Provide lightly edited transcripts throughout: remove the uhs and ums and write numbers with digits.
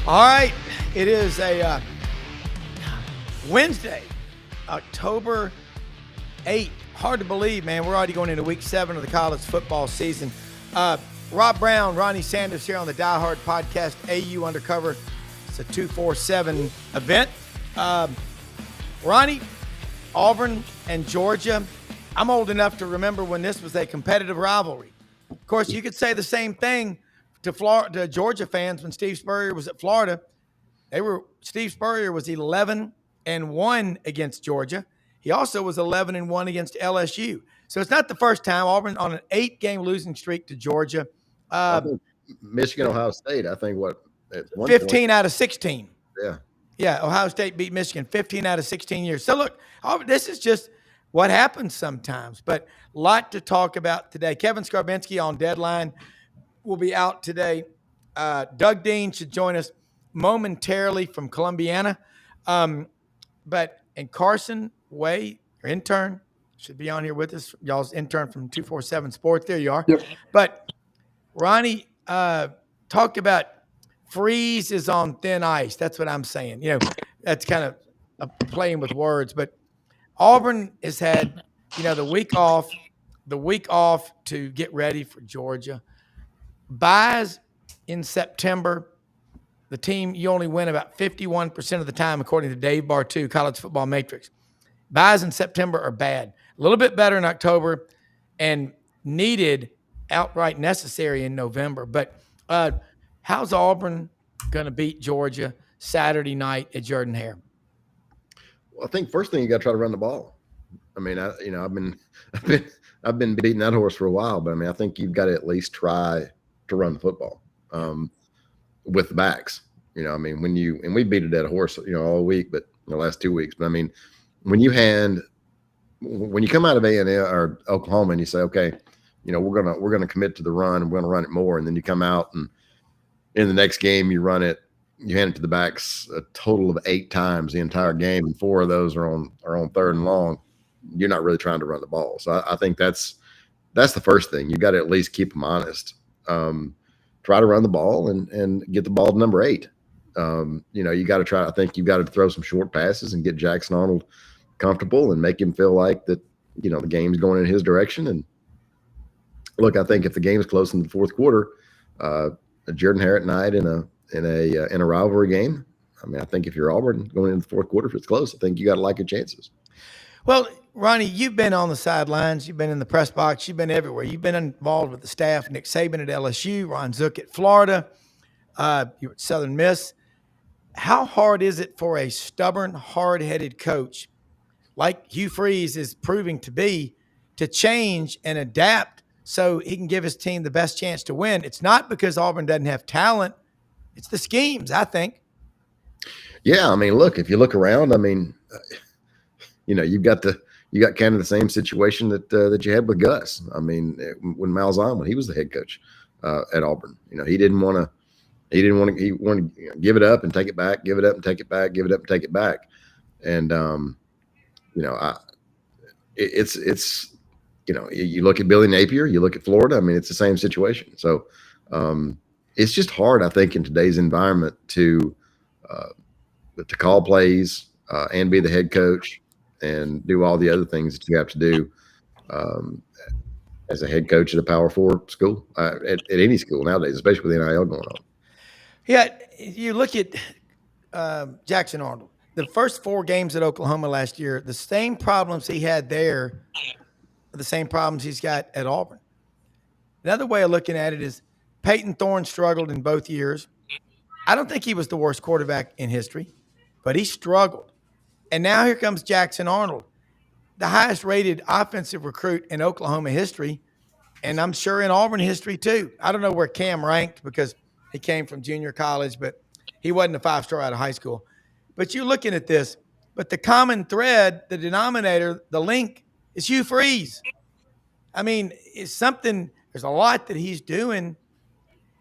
All right, it is a Wednesday, October 8th. Hard to believe, man. We're already going into week 7 of the college football season. Browne Ronnie Sanders here on the Die Hard podcast, AU Undercover. It's a 247 event. Ronnie, Auburn, and Georgia. I'm old enough to remember when this was a competitive rivalry. Of course, you could say the same thing to Georgia fans when Steve Spurrier was at Florida. Steve Spurrier was 11-1 against Georgia. He also was 11-1 against LSU. So it's not the first time Auburn on an 8-game losing streak to Georgia. Michigan, Ohio State. I think at one 15 point, out of 16. Yeah. Yeah, Ohio State beat Michigan 15 out of 16 years. So look, this is just what happens sometimes. But a lot to talk about today. Kevin Skarbinski on deadline will be out today. Doug Dean should join us momentarily from Columbiana. And Carson Way, your intern, should be on here with us. Y'all's intern from 247 Sports. There you are. Yep. But Ronnie talked about Freeze is on thin ice. That's what I'm saying. That's kind of playing with words. But Auburn has had, the week off to get ready for Georgia. Buys in September, the team, you only win about 51% of the time, according to Dave Bartu, College Football Matrix. Buys in September are bad. A little bit better in October and needed, outright necessary in November. But how's Auburn going to beat Georgia Saturday night at Jordan-Hare? Well, I think first thing you got to try to run the ball. I mean, I've been beating that horse for a while, but I mean, I think you've got to at least try to run the football with the backs. And we beat a dead horse, all week, but the last 2 weeks. But I mean, when you come out of A&M or Oklahoma and you say, okay, we're gonna commit to the run and we're gonna run it more, and then you come out and in the next game you hand it to the backs a total of 8 times the entire game, and 4 of those are on third and long. You're not really trying to run the ball. So I think that's the first thing. You got to at least keep them honest. Try to run the ball and get the ball to number 8. You got to try. I think you've got to throw some short passes and get Jackson Arnold comfortable and make him feel like that, the game's going in his direction. And look, I think if the game's close in the fourth quarter, Jordan-Hare at night in a rivalry game, I mean, I think if you're Auburn going into the fourth quarter, if it's close, I think you got to like your chances. Well, Ronnie, you've been on the sidelines. You've been in the press box. You've been everywhere. You've been involved with the staff, Nick Saban at LSU, Ron Zook at Florida. You were at Southern Miss. How hard is it for a stubborn, hard-headed coach like Hugh Freeze is proving to be to change and adapt so he can give his team the best chance to win? It's not because Auburn doesn't have talent. It's the schemes, I think. Yeah, I mean, look, if you look around, I mean, you got kind of the same situation that you had with Gus. I mean, when Malzahn, when he was the head coach at Auburn, he wanted to give it up and take it back, give it up and take it back, give it up and take it back. And, you look at Billy Napier, you look at Florida, I mean, it's the same situation. So it's just hard, I think, in today's environment to call plays and be the head coach and do all the other things that you have to do as a head coach at a Power 4 school, at any school nowadays, especially with the NIL going on. Yeah, you look at Jackson Arnold. The first 4 games at Oklahoma last year, the same problems he had there are the same problems he's got at Auburn. Another way of looking at it is Peyton Thorne struggled in both years. I don't think he was the worst quarterback in history, but he struggled. And now here comes Jackson Arnold, the highest rated offensive recruit in Oklahoma history, and I'm sure in Auburn history too. I don't know where Cam ranked because he came from junior college, but he wasn't a 5-star out of high school. But you're looking at this, but the common thread, the denominator, the link is Hugh Freeze. I mean, it's something, there's a lot that he's doing.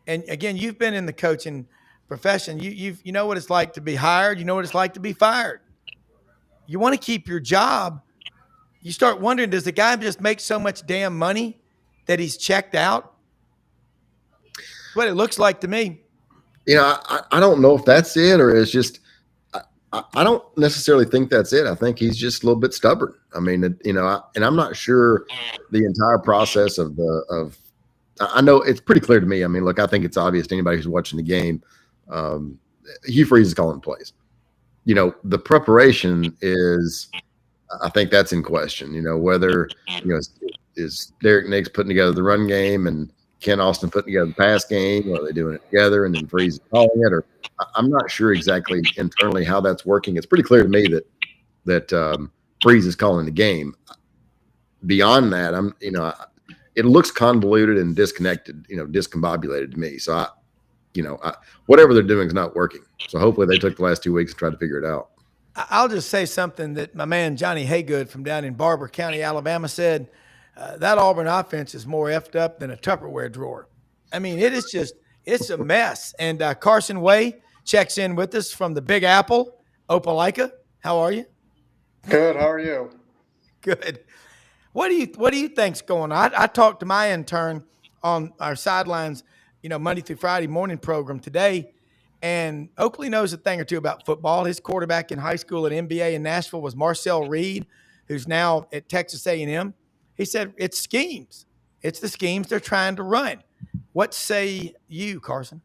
And again, you've been in the coaching profession. You know what it's like to be hired. You know what it's like to be fired. You want to keep your job. You start wondering, does the guy just make so much damn money that he's checked out? That's what it looks like to me. I don't know if that's it or it's just I don't necessarily think that's it. I think he's just a little bit stubborn. I mean, and I'm not sure the entire process of I know it's pretty clear to me. I mean, look, I think it's obvious to anybody who's watching the game. Um, Hugh Freeze is calling plays. The preparation is, I think that's in question. Whether, is Derek Nix putting together the run game and Ken Austin putting together the pass game, or are they doing it together and then Freeze is calling it? Or I'm not sure exactly internally how that's working. It's pretty clear to me that Freeze is calling the game. Beyond that, it looks convoluted and disconnected, discombobulated to me. So whatever they're doing is not working. So hopefully they took the last 2 weeks and tried to figure it out. I'll just say something that my man Johnny Haygood from down in Barber County, Alabama said. That Auburn offense is more effed up than a Tupperware drawer. I mean, it's a mess. And Carson Way checks in with us from the Big Apple, Opelika. How are you? Good. How are you? Good. What do you think's going on? I talked to my intern on our sidelines, Monday through Friday morning program today, and Oakley knows a thing or two about football. His quarterback in high school at MBA in Nashville was Marcel Reed, who's now at Texas A&M. He said it's schemes. It's the schemes they're trying to run. What say you, Carson?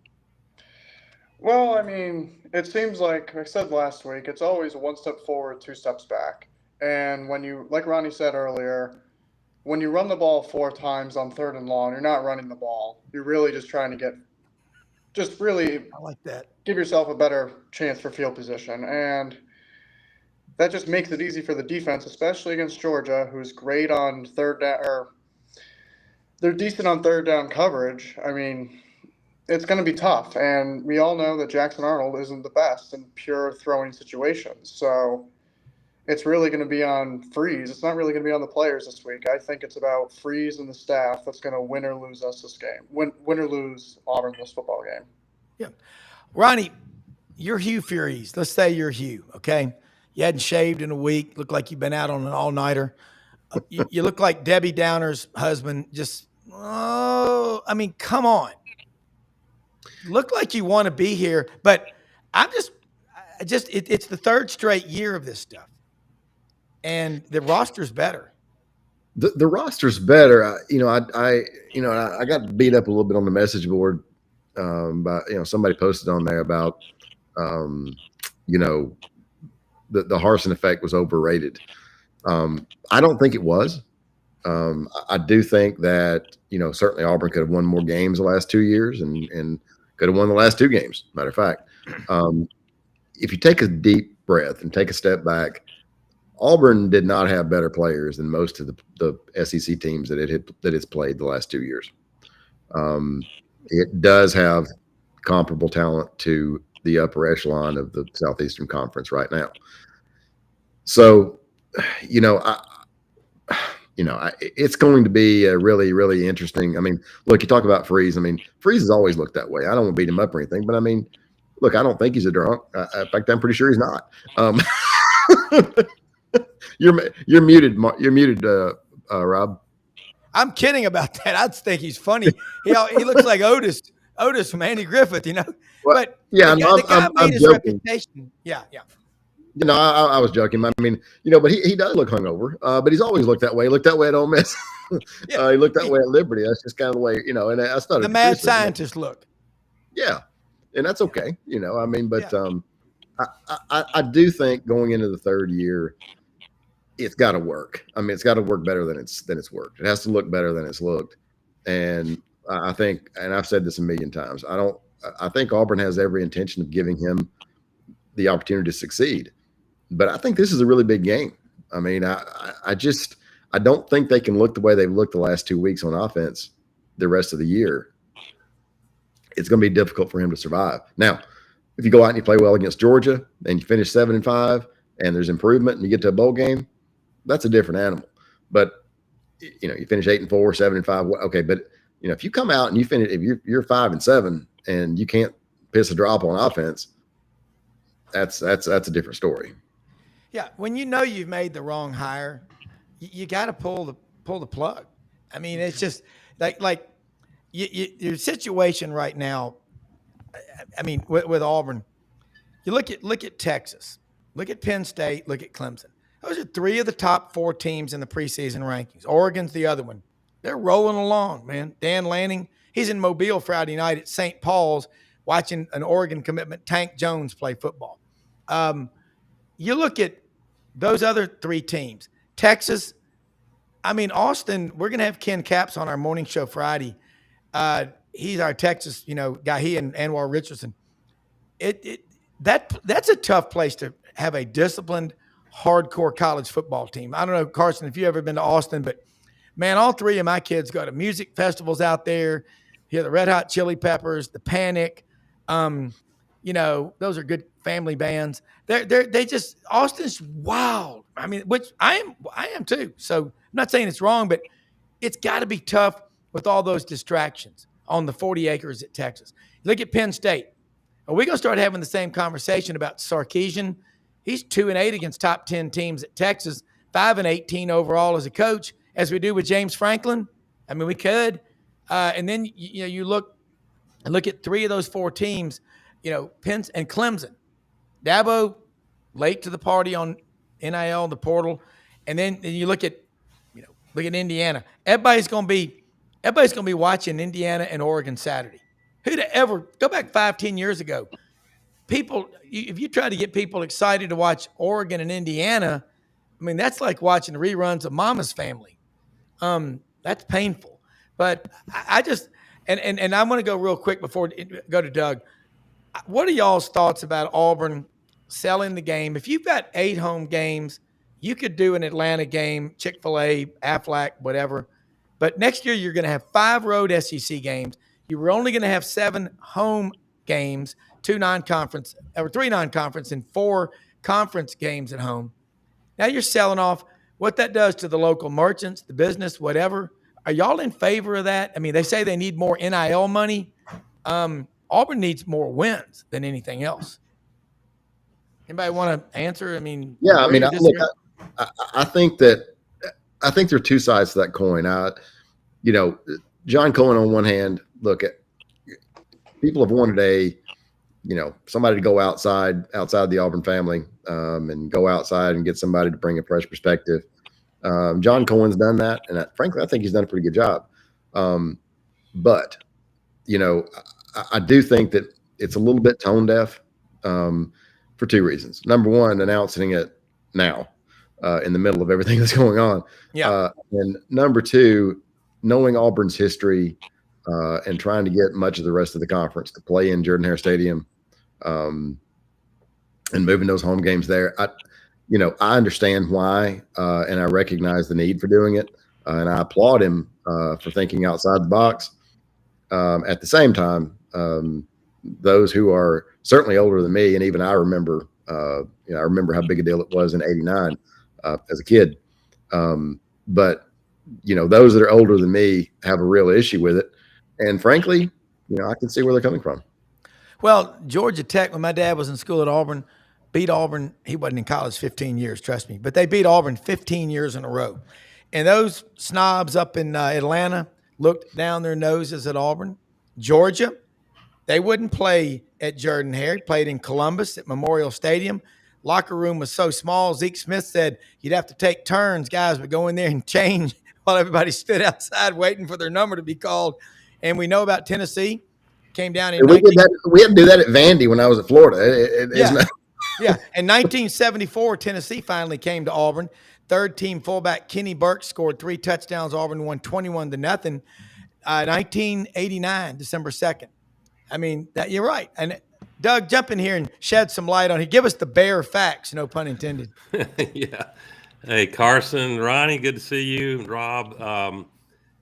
Well, I mean, it seems like I said last week, it's always one step forward, two steps back. And when you, like Ronnie said earlier, when you run the ball 4 times on third and long, you're not running the ball. You're really just trying to just really I like that. give yourself a better chance for field position. And that just makes it easy for the defense, especially against Georgia, who's great on third down, or they're decent on third down coverage. I mean, it's going to be tough. And we all know that Jackson Arnold isn't the best in pure throwing situations. So it's really going to be on Freeze. It's not really going to be on the players this week. I think it's about Freeze and the staff that's going to win or lose us this game. Win or lose Auburn this football game. Yeah. Ronnie, you're Hugh Freeze. Let's say you're Hugh, okay? You hadn't shaved in a week. Look like you've been out on an all-nighter. You look like Debbie Downer's husband. I mean, come on. Look like you want to be here, but it's the third straight year of this stuff, and the roster's better. The roster's better. I got beat up a little bit on the message board. By somebody posted on there about the Harsin effect was overrated. I don't think it was. I do think that certainly Auburn could have won more games the last 2 years and could have won the last 2 games. Matter of fact, if you take a deep breath and take a step back, Auburn did not have better players than most of the SEC teams that it's played the last 2 years. It does have comparable talent to the upper echelon of the Southeastern Conference right now. So, it's going to be a really, really interesting. I mean, look, you talk about Freeze. I mean, Freeze has always looked that way. I don't want to beat him up or anything, but I mean, look, I don't think he's a drunk. In fact, I'm pretty sure he's not. You're muted. You're muted, Rob. I'm kidding about that. I think he's funny. He looks like Otis from Andy Griffith, Well, But yeah, the guy I'm made his joking. reputation. Yeah. I was joking. I mean, but he does look hungover. But he's always looked that way. He looked that way at Ole Miss. Yeah. He looked that way at Liberty. That's just kind of the way, and that's not The mad scientist look. Yeah, and that's okay. I mean, but Yeah. I do think going into the third year, it's got to work. I mean, it's got to work better than it's worked. It has to look better than it's looked. And I think, and I've said this a million times, I think Auburn has every intention of giving him the opportunity to succeed. But I think this is a really big game. I mean, I don't think they can look the way they've looked the last 2 weeks on offense the rest of the year. It's going to be difficult for him to survive. Now, if you go out and you play well against Georgia and you finish 7-5 and there's improvement and you get to a bowl game, that's a different animal. But you finish 8-4, 7-5. Okay, but if you come out and you finish, if you're 5-7 and you can't piss a drop on offense, that's a different story. Yeah. When you've made the wrong hire, you got to pull the plug. I mean, it's just like your situation right now. I mean, with Auburn, you look at Texas, look at Penn State, look at Clemson. Those are three of the top four teams in the preseason rankings. Oregon's the other one. They're rolling along, man. Dan Lanning, he's in Mobile Friday night at St. Paul's watching an Oregon commitment, Tank Jones, play football. You look at those other three teams. Texas, I mean, Austin, we're going to have Ken Capps on our morning show Friday. He's our Texas, guy, he and Anwar Richardson. That's a tough place to have a disciplined, hardcore college football team. I don't know, Carson, if you ever been to Austin, but man, all three of my kids go to music festivals out there. Hear the Red Hot Chili Peppers, the Panic. Those are good family bands. They just Austin's wild. I mean, which I am too. So I'm not saying it's wrong, but it's got to be tough with all those distractions on the 40 acres at Texas. Look at Penn State. Are we going to start having the same conversation about Sarkisian? He's 2-8 against top 10 teams at Texas, 5-18 overall as a coach, as we do with James Franklin. I mean, we could. And then you look at three of those four teams, Penn and Clemson. Dabo late to the party on NIL, the portal, and then you look at Indiana. Everybody's going to be watching Indiana and Oregon Saturday. Who'd ever go back 5-10 years ago? People, if you try to get people excited to watch Oregon and Indiana, I mean, that's like watching reruns of Mama's Family. That's painful. But I just, and I'm going to go real quick before go to Doug. What are y'all's thoughts about Auburn selling the game? If you've got 8 home games, you could do an Atlanta game, Chick-fil-A, Aflac, whatever. But next year, you're going to have 5 road SEC games. You were only going to have 7 home games, 2 non-conference, or 3 non-conference, and 4 conference games at home. Now you're selling off. What that does to the local merchants, the business, whatever. Are y'all in favor of that? I mean, they say they need more NIL money. Auburn needs more wins than anything else. Anybody want to answer? I mean, yeah, I mean, I think there are 2 sides to that coin. John Cohen on one hand, look at people have wanted somebody to go outside the Auburn family and go outside and get somebody to bring a fresh perspective. John Cohen's done that, and frankly, I think he's done a pretty good job. But I do think that it's a little bit tone deaf for 2 reasons. Number one, announcing it now in the middle of everything that's going on. Yeah. And number 2, knowing Auburn's history and trying to get much of the rest of the conference to play in Jordan-Hare Stadium and moving those home games there. I understand why and I recognize the need for doing it. And I applaud him for thinking outside the box. At the same time, those who are certainly older than me, and even I remember, I remember how big a deal it was in '89 as a kid. But those that are older than me have a real issue with it, and frankly, I can see where they're coming from. Well, Georgia Tech, when my dad was in school at Auburn, beat Auburn. He wasn't in college 15 years, trust me, but they beat Auburn 15 years in a row. And those snobs up in Atlanta looked down their noses at Auburn. Georgia, they wouldn't play at Jordan-Hare. Played in Columbus at Memorial Stadium. Locker room was so small, Zeke Smith said you'd have to take turns. Guys would go in there and change while everybody stood outside waiting for their number to be called. And we know about Tennessee. Came down in we had to do that at Vandy when I was at Florida. Yeah. In 1974, Tennessee finally came to Auburn. Third-team fullback Kenny Burke scored 3 touchdowns. Auburn won 21-0. 1989, December 2nd. I mean, you're right. And Doug, jump in here and shed some light on it. Give us the bare facts, no pun intended. Yeah. Hey, Carson, Ronnie, good to see you. Rob,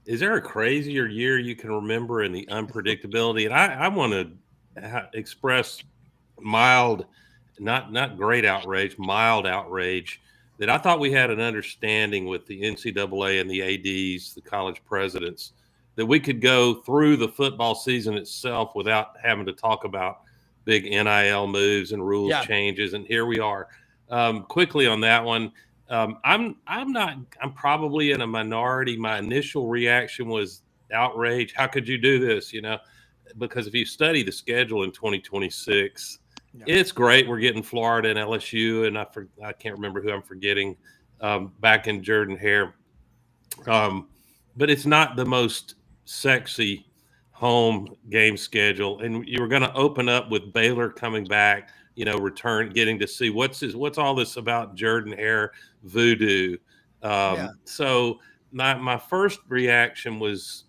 is there a crazier year you can remember in the unpredictability? And I want to express mild, not great outrage, mild outrage that I thought we had an understanding with the NCAA and the ADs, the college presidents, that we could go through the football season itself without having to talk about big NIL moves and rules changes. And here we are. Quickly on that one. I'm probably in a minority. My initial reaction was outrage. How could you do this? because if you study the schedule in 2026, Yeah. it's great. We're getting Florida and LSU, and I can't remember who I'm forgetting back in Jordan Hare. But it's not the most sexy home game schedule. And you were going to open up with Baylor coming back, return, getting to see what's all this about Jordan Hare voodoo. So my first reaction was,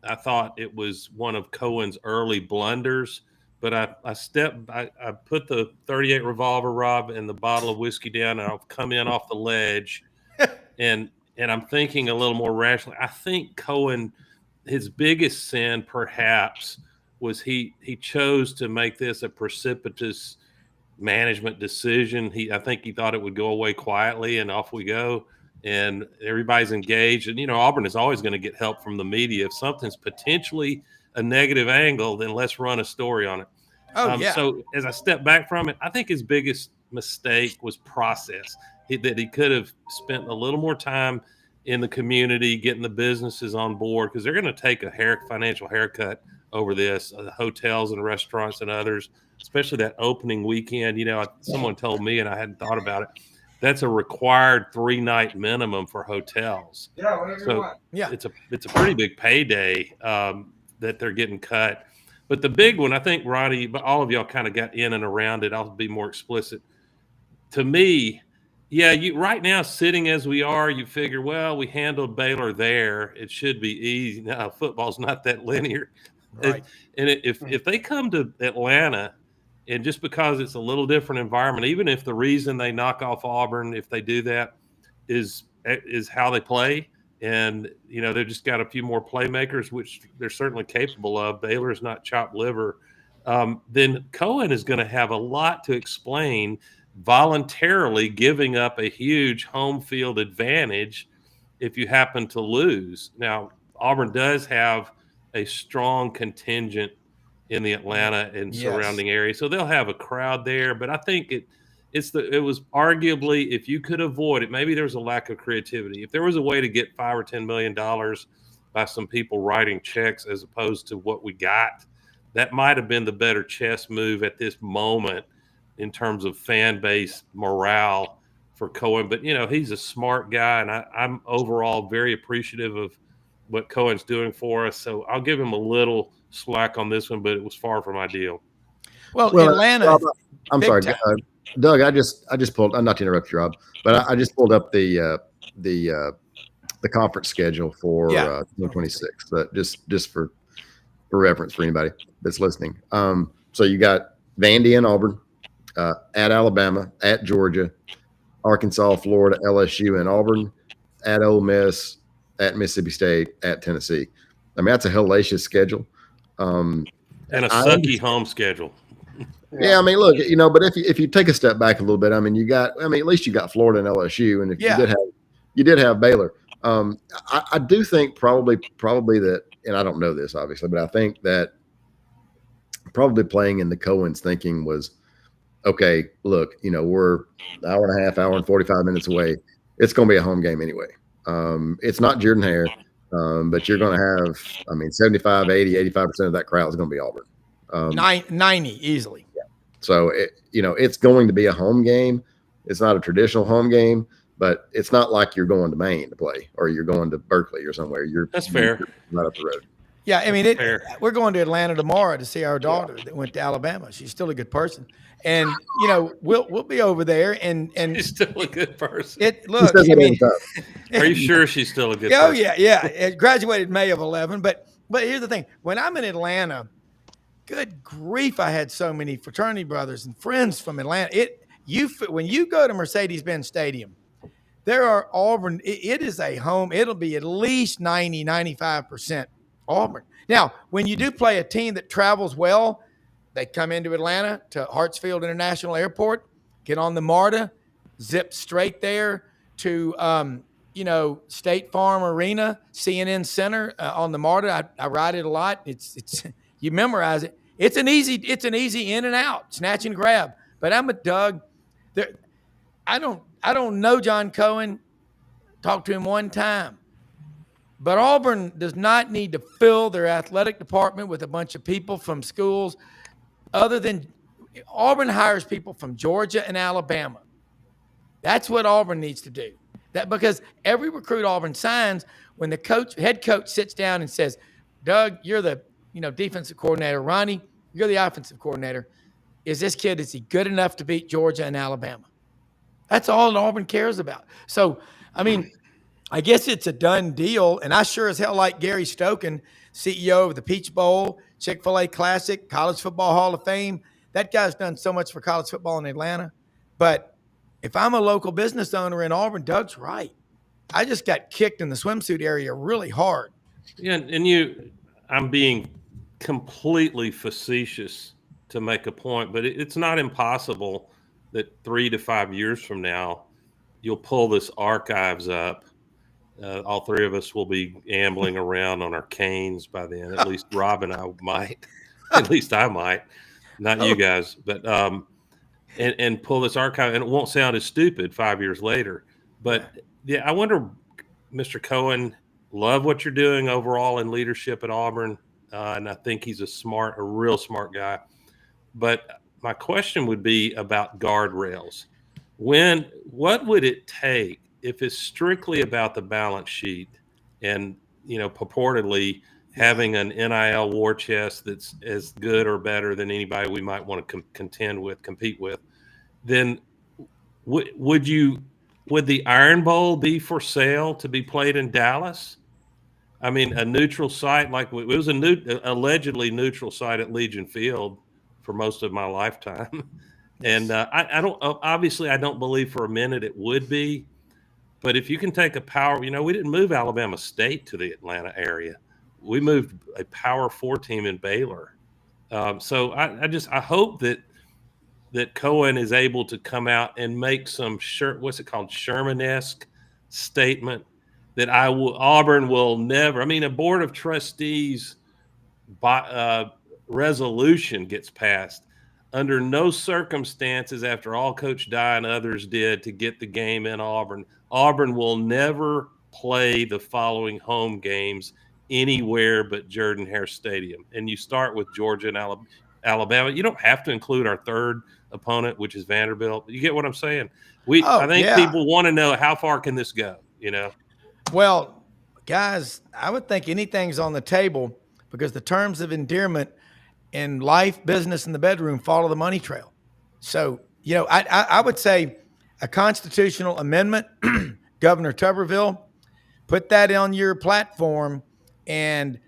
I thought it was one of Cohen's early blunders, but I put the 38 revolver, Rob, and the bottle of whiskey down, and I'll come in off the ledge, and I'm thinking a little more rationally. I think Cohen, his biggest sin perhaps was he chose to make this a precipitous management decision. I think he thought it would go away quietly, and off we go. And everybody's engaged. And, Auburn is always going to get help from the media. If something's potentially a negative angle, then let's run a story on it. So as I step back from it, I think his biggest mistake was process. That he could have spent a little more time in the community, getting the businesses on board, because they're going to take a financial haircut over this, the hotels and restaurants and others, especially that opening weekend. Someone told me, and I hadn't thought about it, that's a required 3-night minimum for hotels. Yeah, whatever you want. Yeah. It's a pretty big payday that they're getting cut. But the big one, I think, Ronnie, but all of y'all kind of got in and around it. I'll be more explicit. To me, right now, sitting as we are, you figure, well, we handled Baylor there. It should be easy. Now, football's not that linear. Right. If they come to Atlanta, and just because it's a little different environment, even if the reason they knock off Auburn, if they do that, is how they play, and they've just got a few more playmakers, which they're certainly capable of. Baylor's not chopped liver. Then Cohen is going to have a lot to explain, voluntarily giving up a huge home field advantage if you happen to lose. Now, Auburn does have a strong contingent in the Atlanta and surrounding area, so they'll have a crowd there. But I think it was arguably, if you could avoid it, maybe there's a lack of creativity. If there was a way to get $5 or $10 million by some people writing checks as opposed to what we got, that might have been the better chess move at this moment in terms of fan base morale for Cohen. But he's a smart guy, and I'm overall very appreciative of what Cohen's doing for us. So I'll give him a little slack on this one, but it was far from ideal. Well, Atlanta. Rob, I'm sorry, Doug. I just pulled. I'm not to interrupt you, Rob, but I just pulled up the conference schedule for 2026. But just for reference for anybody that's listening. So you got Vandy and Auburn, at Alabama, at Georgia, Arkansas, Florida, LSU, and Auburn, at Ole Miss, at Mississippi State, at Tennessee. I mean, that's a hellacious schedule. And a sucky home schedule. Yeah, I mean, look, but if you take a step back a little bit, I mean, at least you got Florida and LSU, and if you did have Baylor. I do think probably that, and I don't know this obviously, but I think that probably playing in the Cohen's thinking was, okay, look, we're an hour and a half, hour and 45 minutes away. It's going to be a home game anyway. It's not Jordan Hare, but you're going to have, 75, 80, 85% of that crowd is going to be Auburn. 90 easily. Yeah. So, it's going to be a home game. It's not a traditional home game, but it's not like you're going to Maine to play or you're going to Berkeley or somewhere. That's fair. Right up the road. Yeah, I mean, we're going to Atlanta tomorrow to see our daughter that went to Alabama. She's still a good person, and we'll be over there. And she's still a good person. Are you sure she's still a good person? Oh yeah. It graduated May of 11, but here's the thing: when I'm in Atlanta, good grief, I had so many fraternity brothers and friends from Atlanta. When you go to Mercedes-Benz Stadium, there are Auburn. It is a home. It'll be at least 90, 95% Auburn. Now, when you do play a team that travels well, they come into Atlanta to Hartsfield International Airport, get on the MARTA, zip straight there to, State Farm Arena, CNN Center on the MARTA. I ride it a lot. It's you memorize it. It's an easy in and out, snatch and grab. But I'm a Doug. I don't know John Cohen. Talked to him one time. But Auburn does not need to fill their athletic department with a bunch of people from schools other than Auburn hires people from Georgia and Alabama. That's what Auburn needs to do. That because every recruit Auburn signs, when the head coach sits down and says, "Doug, you're the defensive coordinator. Ronnie, you're the offensive coordinator. Is he good enough to beat Georgia and Alabama?" That's all that Auburn cares about. So, I mean, I guess it's a done deal. And I sure as hell like Gary Stoken, CEO of the Peach Bowl, Chick-fil-A Classic, College Football Hall of Fame. That guy's done so much for college football in Atlanta. But if I'm a local business owner in Auburn, Doug's right. I just got kicked in the swimsuit area really hard. Yeah, and I'm being completely facetious to make a point, but it's not impossible that 3 to 5 years from now, you'll pull this archives up. All three of us will be ambling around on our canes by then. At least Rob and I might. At least I might. Not you guys, but and pull this archive, and it won't sound as stupid 5 years later. But yeah, I wonder, Mr. Cohen, love what you're doing overall in leadership at Auburn, and I think he's a real smart guy. But my question would be about guardrails. What would it take if it's strictly about the balance sheet and purportedly having an NIL war chest that's as good or better than anybody we might want to compete with, then would the Iron Bowl be for sale to be played in Dallas? I mean, a neutral site it was allegedly neutral site at Legion Field for most of my lifetime, and I don't believe for a minute it would be. But if you can take a power, we didn't move Alabama State to the Atlanta area. We moved a Power 4 team in Baylor. So I hope that Cohen is able to come out and make some Sherman-esque statement that Auburn will never. I mean, a board of trustees resolution gets passed. Under no circumstances, after all Coach Dye and others did to get the game in Auburn, Auburn will never play the following home games anywhere but Jordan-Hare Stadium. And you start with Georgia and Alabama. You don't have to include our third opponent, which is Vanderbilt. You get what I'm saying? I think people want to know, how far can this go? Well, guys, I would think anything's on the table because the terms of endearment in life, business, and the bedroom follow the money trail. So, I would say a constitutional amendment, Governor Tuberville, put that on your platform and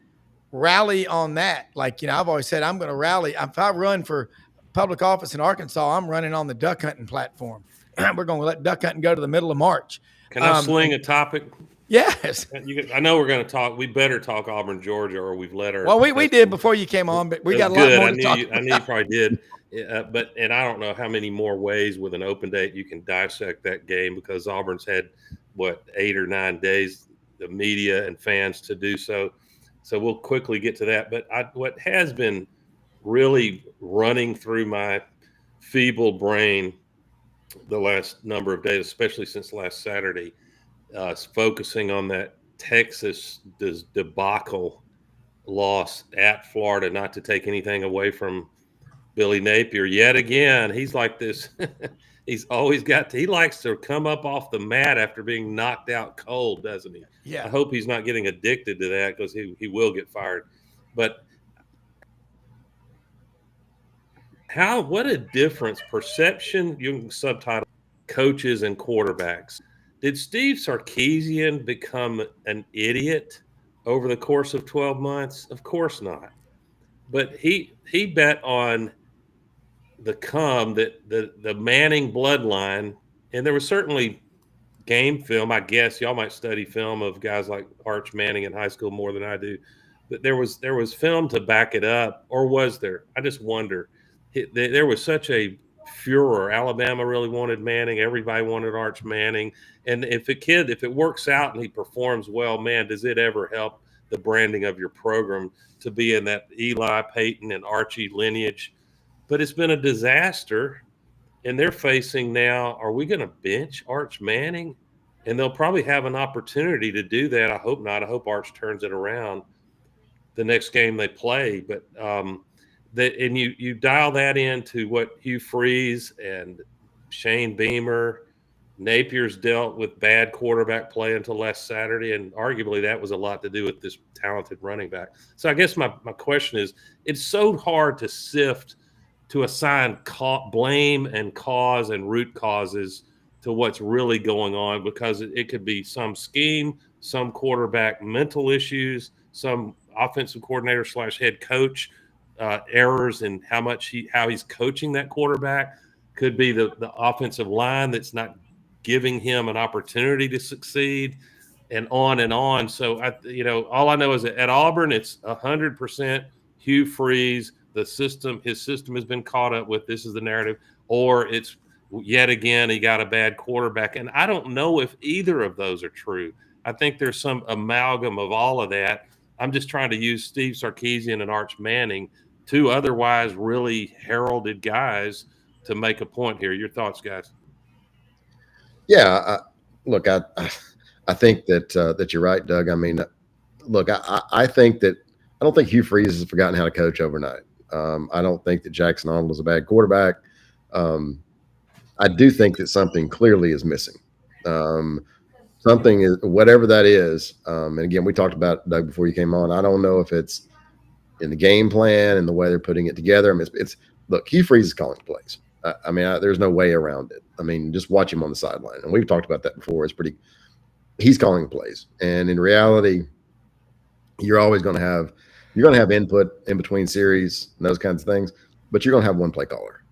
rally on that. Like, I've always said, I'm going to rally. If I run for public office in Arkansas, I'm running on the duck hunting platform. We're going to let duck hunting go to the middle of March. Can I sling a topic? Yes. I know we're going to talk. We better talk Auburn, Georgia, or we've let her. Well, we did before you came on, but we got a lot more to talk about. I knew you probably did. And I don't know how many more ways with an open date you can dissect that game, because Auburn's had, 8 or 9 days, the media and fans to do so. So we'll quickly get to that. But what has been really running through my feeble brain the last number of days, especially since last Saturday, focusing on that Texas debacle loss at Florida, not to take anything away from Billy Napier yet again. He's like this. He likes to come up off the mat after being knocked out cold, doesn't he? Yeah. I hope he's not getting addicted to that, because he will get fired. But what a difference, perception, you can subtitle coaches and quarterbacks. Did Steve Sarkisian become an idiot over the course of 12 months? Of course not. But he bet on the Manning bloodline, and there was certainly game film. I guess y'all might study film of guys like Arch Manning in high school more than I do, but there was film to back it up, or was there? I just wonder. There was such a furor. Alabama really wanted Manning. Everybody wanted Arch Manning. And if it works out and he performs well, man, does it ever help the branding of your program to be in that Eli, Peyton, and Archie lineage? But it's been a disaster, and they're facing now, are we going to bench Arch Manning? and they'll probably have an opportunity to do that. I hope not. I hope Arch turns it around the next game they play. But and you dial that into what Hugh Freeze and Shane Beamer, Napier's dealt with bad quarterback play until last Saturday, and arguably that was a lot to do with this talented running back. So I guess my question is, it's so hard to sift, to assign blame and cause and root causes to what's really going on, because it could be some scheme, some quarterback mental issues, some offensive coordinator / head coach errors in how he's coaching that quarterback. Could be the offensive line that's not giving him an opportunity to succeed, and on and on. So all I know is that at Auburn, it's 100% Hugh Freeze. His system has been caught up with. This is the narrative, or it's yet again he got a bad quarterback. And I don't know if either of those are true. I think there's some amalgam of all of that. I'm just trying to use Steve Sarkisian and Arch Manning, two otherwise really heralded guys, to make a point here. Your thoughts, guys? Yeah, look, I think that you're right, Doug. I mean, look, I think that I don't think Hugh Freeze has forgotten how to coach overnight. I don't think that Jackson Arnold is a bad quarterback. I do think that something clearly is missing. Something is, whatever that is. And again, we talked about it, Doug, before you came on. I don't know if it's in the game plan and the way they're putting it together. I mean, it's look, Hugh Freeze is calling plays. I mean, there's no way around it. I mean, just watch him on the sideline. And we've talked about that before. He's calling plays. And in reality, you're going to have input in between series and those kinds of things, but you're going to have one play caller.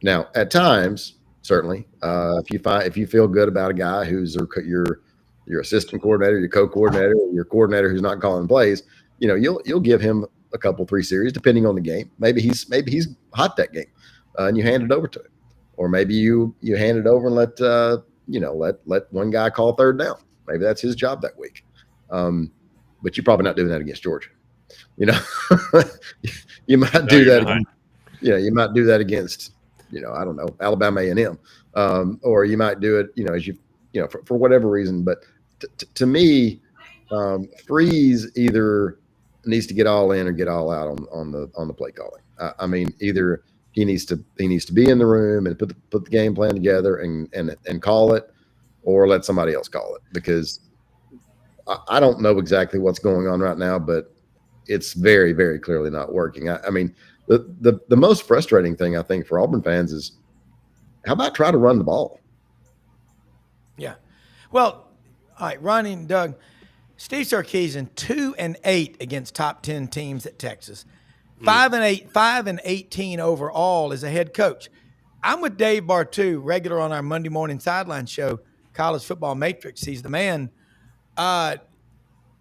Now, at times, certainly, if you feel good about a guy who's your assistant coordinator, your co-coordinator, your coordinator who's not calling plays, you'll give him a couple, 3 series, depending on the game. Maybe he's hot that game, and you hand it over to him, or maybe you hand it over and let one guy call third down. Maybe that's his job that week. But you're probably not doing that against Georgia. You might do that. You might do that against, I don't know, Alabama A&M, or you might do it, for whatever reason. But to me, Freeze either needs to get all in or get all out on the play calling. I mean, either he needs to be in the room and put the game plan together and call it, or let somebody else call it, because I don't know exactly what's going on right now, but it's very, very clearly not working. I mean, the most frustrating thing I think for Auburn fans is, how about try to run the ball? Yeah. Well, all right, Ronnie and Doug, Steve Sarkisian 2-8 against top 10 teams at Texas, 5-8, 5-18 overall as a head coach. I'm with Dave Bartu, regular on our Monday morning sideline show, College Football Matrix. He's the man.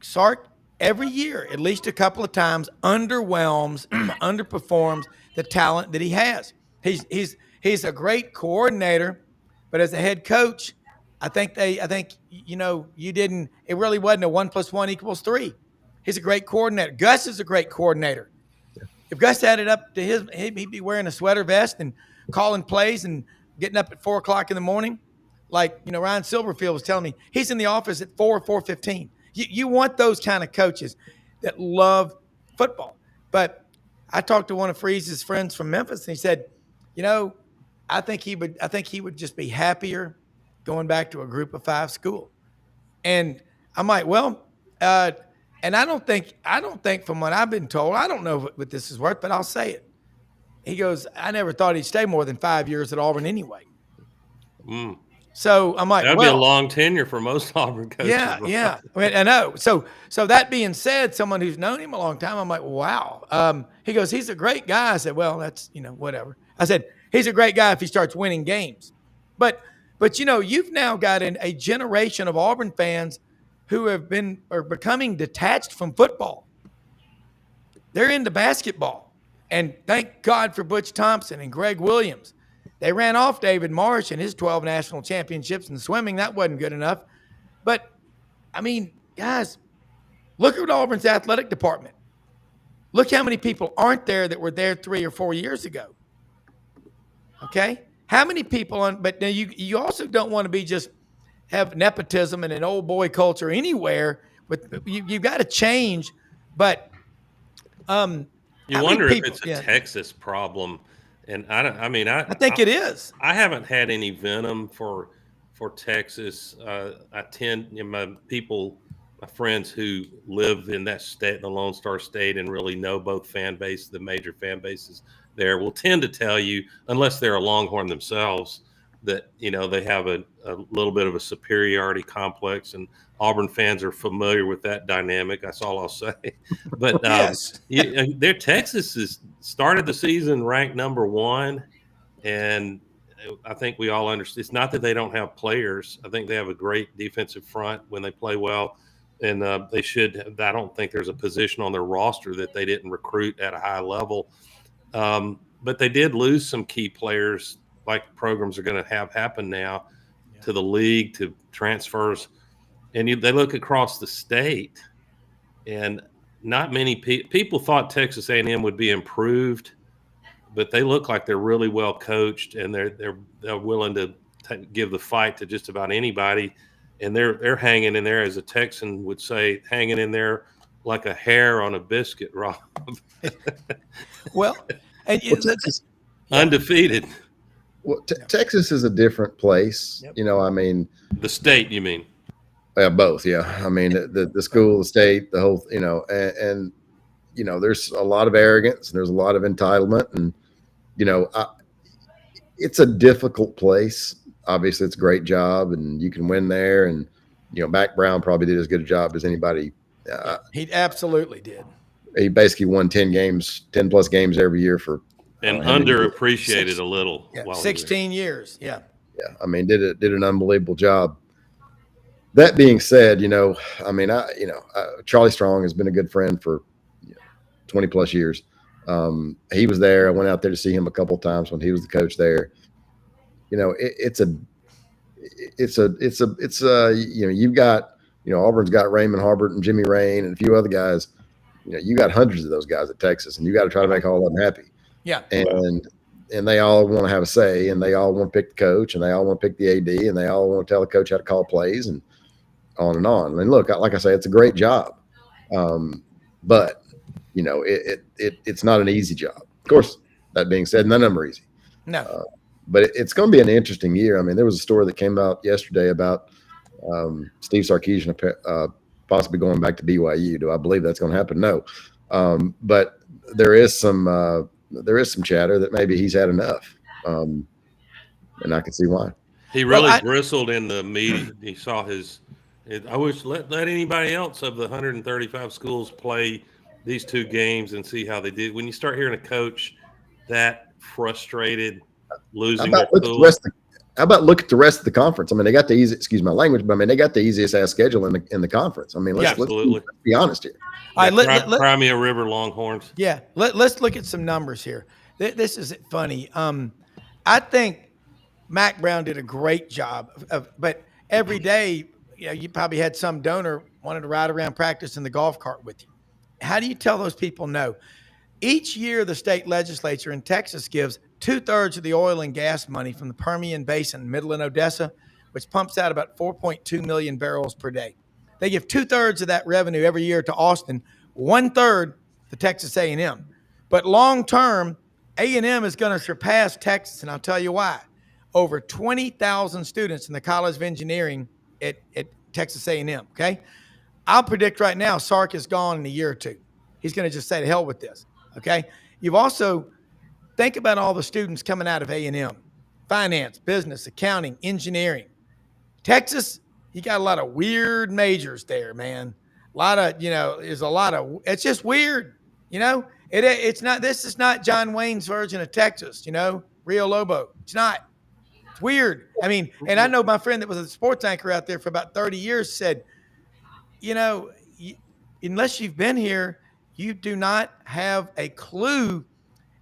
Sark, every year, at least a couple of times, underwhelms, underperforms the talent that he has. He's a great coordinator, but as a head coach, it really wasn't a 1 + 1 = 3. He's a great coordinator. Gus is a great coordinator. If Gus had it up to he'd be wearing a sweater vest and calling plays and getting up at 4:00 in the morning. Like, Ryan Silverfield was telling me, he's in the office at 4:15. You want those kind of coaches that love football. But I talked to one of Freeze's friends from Memphis, and he said, I think he would just be happier going back to a Group of 5 school. And I'm like, well, and I don't think from what I've been told, I don't know what this is worth, but I'll say it. He goes, I never thought he'd stay more than 5 years at Auburn anyway. So I'm like, that'd be a long tenure for most Auburn coaches. Yeah. I mean, I know. So that being said, someone who's known him a long time, I'm like, wow. He goes, he's a great guy. I said, well, that's, whatever. I said, he's a great guy if he starts winning games. But you've now got a generation of Auburn fans who are becoming detached from football. They're into basketball. And thank God for Butch Thompson and Greg Williams. They ran off David Marsh and his 12 national championships in swimming. That wasn't good enough. But, I mean, guys, look at Auburn's athletic department. Look how many people aren't there that were there 3 or 4 years ago. Okay? How many people but now you also don't want to be just have nepotism and an old boy culture anywhere. But you've got to change. But You how many wonder if people? it's a Yeah, Texas problem, and I don't. I mean, I think it is. I haven't had any venom for Texas. I tend, my friends who live in that state, the Lone Star State, and really know both fan bases, the major fan bases there, will tend to tell you, unless they're a Longhorn themselves, that they have a little bit of a superiority complex, and Auburn fans are familiar with that dynamic. That's all I'll say. But Yes. their Texas has started the season ranked number 1, and I think we all understand. It's not that they don't have players. I think they have a great defensive front when they play well, and they should. I don't think there's a position on their roster that they didn't recruit at a high level. But they did lose some key players, like programs are going to have happen now, to the league, to transfers, and they look across the state, and not many people thought Texas A&M would be improved, but they look like they're really well coached, and they're willing to give the fight to just about anybody, and they're hanging in there, as a Texan would say, hanging in there like a hair on a biscuit, Rob. Well, and Texas, undefeated. well, Texas is a different place. Yep. I mean, The state, you mean? both. Yeah. I mean, the school, the state, the whole, and there's a lot of arrogance and there's a lot of entitlement, and, it's a difficult place. Obviously it's a great job and you can win there. And, Mac Browne probably did as good a job as anybody. he absolutely did. He basically won 10 plus games every year for, And how many years? underappreciated a little. Yeah, while he was there. 16 years. Yeah. Yeah. I mean, did an unbelievable job. That being said, Charlie Strong has been a good friend for 20 plus years. He was there. I went out there to see him a couple of times when he was the coach there. You've got, Auburn's got Raymond Harbert and Jimmy Rain and a few other guys. You got hundreds of those guys at Texas, and you got to try to make all of them happy. Yeah. And they all want to have a say, and they all want to pick the coach, and they all want to pick the AD, and they all want to tell the coach how to call plays, and on and on. I mean, look, like I say, it's a great job. But it's not an easy job. Of course, that being said, none of them are easy. No. But it's going to be an interesting year. I mean, there was a story that came out yesterday about Steve Sarkisian possibly going back to BYU. Do I believe that's going to happen? No. But there is some chatter that maybe he's had enough, and I can see why. He really bristled in the meeting. He saw I wish let anybody else of the 135 schools play these 2 games and see how they did. When you start hearing a coach that frustrated, losing their cool. How about look at the rest of the conference? I mean, they got the easy, excuse my language, but I mean, they got the easiest ass schedule in the conference. I mean, let's be honest here. All right, Crimea River Longhorns. Yeah, let's look at some numbers here. This is funny. I think Mac Browne did a great job, but every day, you probably had some donor wanted to ride around practice in the golf cart with you. How do you tell those people no? Each year, the state legislature in Texas gives 2/3 of the oil and gas money from the Permian Basin, Midland, Odessa, which pumps out about 4.2 million barrels per day. They give 2/3 of that revenue every year to Austin, 1/3 to Texas A&M. But long term, A&M is going to surpass Texas, and I'll tell you why. Over 20,000 students in the College of Engineering at Texas A&M. Okay, I'll predict right now Sark is gone in a year or 2. He's going to just say to hell with this. Okay, you've also think about all the students coming out of A&M: finance, business, accounting, engineering. Texas, you got a lot of weird majors there, man. A lot of, there's a lot of, it's just weird, it's not, this is not John Wayne's version of Texas, Rio Lobo. It's not. It's weird. I mean, and I know my friend that was a sports anchor out there for about 30 years said, unless you've been here, you do not have a clue.